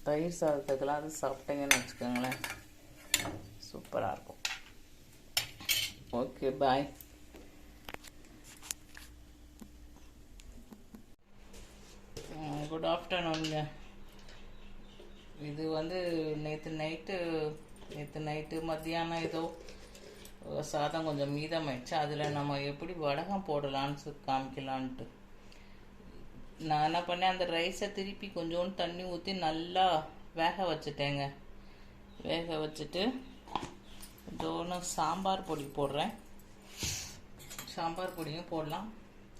தயிர் சாதத்துக்கெல்லாம் அது சாப்பிட்டீங்கன்னு வச்சுக்கோங்களேன், சூப்பராக இருக்கும். ஓகே, பாய். குட் ஆஃப்டர்நூனுங்க. இது வந்து நேற்று நைட்டு மத்தியானம் ஏதோ சாதம் கொஞ்சம் மீதமாயிடுச்சு. அதில் நம்ம எப்படி வடகம் போடலான்னு காமிக்கலான்ட்டு நான் என்ன பண்ணேன், அந்த ரைஸை திருப்பி கொஞ்சோண்டு தண்ணி ஊற்றி நல்லா வேக வச்சுட்டேங்க. வேக வச்சுட்டு கொஞ்சோன்னு சாம்பார் பொடி போடுறேன். சாம்பார் பொடியும் போடலாம்,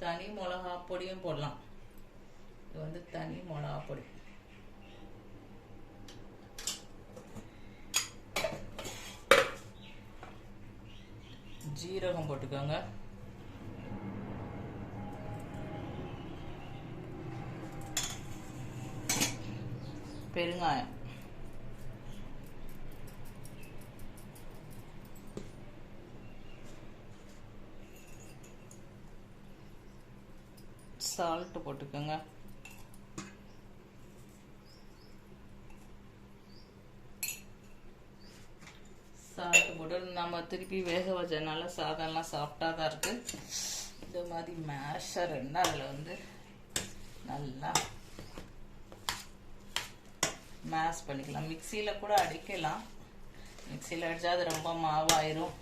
தனி மிளகா பொடியும் போடலாம். இது வந்து தனி மிளகா பொடி. ஜீரகம் போட்டுக்கோங்க. பெருங்காயம், சால்ட் போட்டுக்கோங்க. சால்ட் போட்டு நம்ம திருப்பி வேக வச்சதுனால சாதம்லாம் சாஃப்டாக தான் இருக்குது. இந்த மாதிரி மேஷர் இருந்தால் அதில் வந்து நல்லா மேஷ் பண்ணிக்கலாம். மிக்சியில் கூட அடிக்கலாம். மிக்சியில் அடித்தா அது ரொம்ப மாவாயிரும்.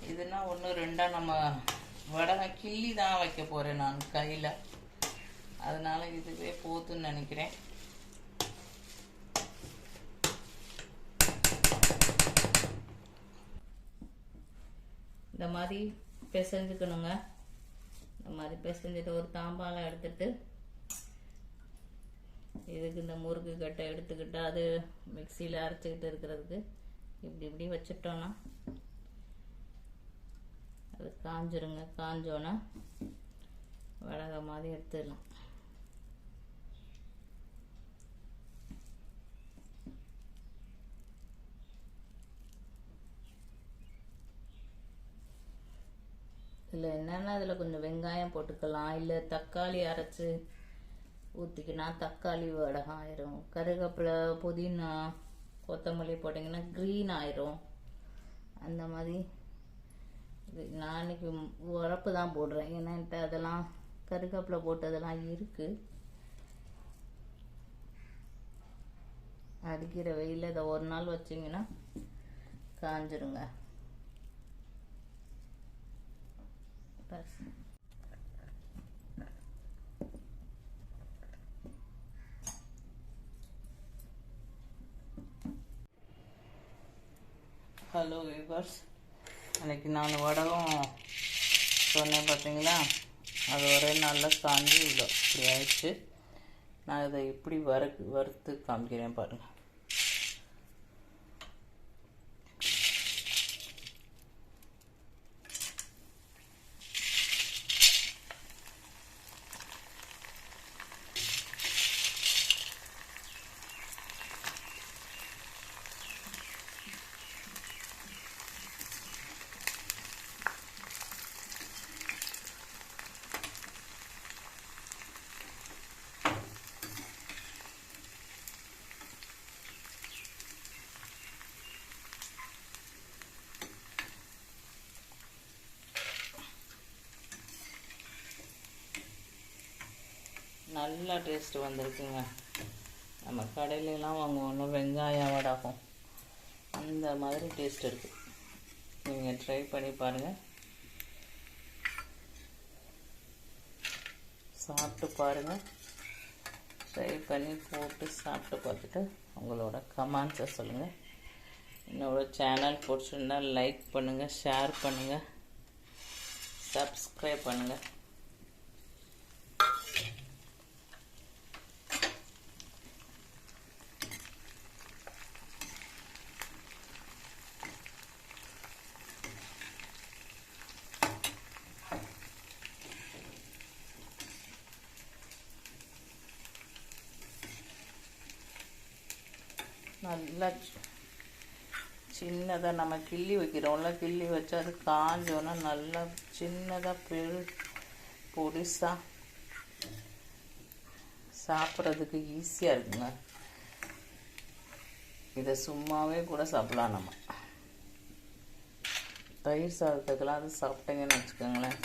இதுனா ஒன்று ரெண்டாக நம்ம வடகம் கிள்ளி தான் வைக்க போகிறேன் நான் கையில். அதனால் இதுவே போதுன்னு நினைக்கிறேன். இந்த மாதிரி பிசைஞ்சுக்கணுங்க. இந்த மாதிரி பிசைஞ்சிட்டு ஒரு தாம்பாலம் எடுத்துட்டு இதுக்கு இந்த முறுக்கு கட்டை எடுத்துக்கிட்டு அது மிக்சியில் அரைச்சிக்கிட்டு இருக்கிறதுக்கு இப்படி வச்சுட்டோன்னா அது காஞ்சிருங்க. காஞ்சோன்னா வடகை மாதிரி எடுத்துடலாம். இதில் என்னென்னா அதில் கொஞ்சம் வெங்காயம் போட்டுக்கலாம், இல்லை தக்காளி அரைச்சி ஊற்றிக்கினா தக்காளி வடகம் ஆயிரும். கருவேப்பிலை, புதினா, கொத்தமல்லி போட்டிங்கன்னா க்ரீன் ஆயிரும். அந்த மாதிரி நான் இன்னைக்கு உரப்பு தான் போடுறேன். ஏன்னான்ட்டு அதெல்லாம் கருவேப்பிலை போட்டதெல்லாம் இருக்குது. அடிக்கிற வெயிலில் இதை ஒரு நாள் வச்சிங்கன்னா காஞ்சிருங்க. ஹலோ வியூவர்ஸ், அன்றைக்கி நான் வடகம் சொன்னேன் பார்த்தீங்களா, அது ஒரே நாளில் காஞ்சி இவ்வளோ இப்படி ஆயிடுச்சு. நான் இதை இப்படி வறுத்து காமிக்கிறேன் பாருங்கள். நல்லா டேஸ்ட் வந்திருக்குங்க. நம்ம கடையிலலாம் வாங்குவோம் வெங்காயம் வடகம், அந்த மாதிரி டேஸ்ட் இருக்குது. நீங்கள் ட்ரை பண்ணி பாருங்கள், சாப்பிட்டு பாருங்கள். ட்ரை பண்ணி போட்டு சாப்பிட்டு பார்த்துட்டு உங்களோட கமெண்ட்ஸை சொல்லுங்கள். என்னோட சேனல் பிடிச்சிருந்தால் லைக் பண்ணுங்கள், ஷேர் பண்ணுங்கள், சப்ஸ்கிரைப் பண்ணுங்கள். நல்லா சின்னதாக நம்ம கிள்ளி வைக்கிறோம்ல, கிள்ளி வச்சு அது காஞ்சோன்னா நல்லா சின்னதாக பொடிசாக சாப்பிட்றதுக்கு ஈஸியாக இருக்குங்க. இதை சும்மாவே கூட சாப்பிடலாம் நம்ம. தயிர் சாதத்துக்கெல்லாம் அது சாப்பிட்டீங்கன்னு வச்சுக்கோங்களேன்,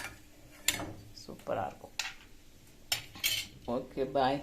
சூப்பராக இருக்கும். ஓகே, பாய்.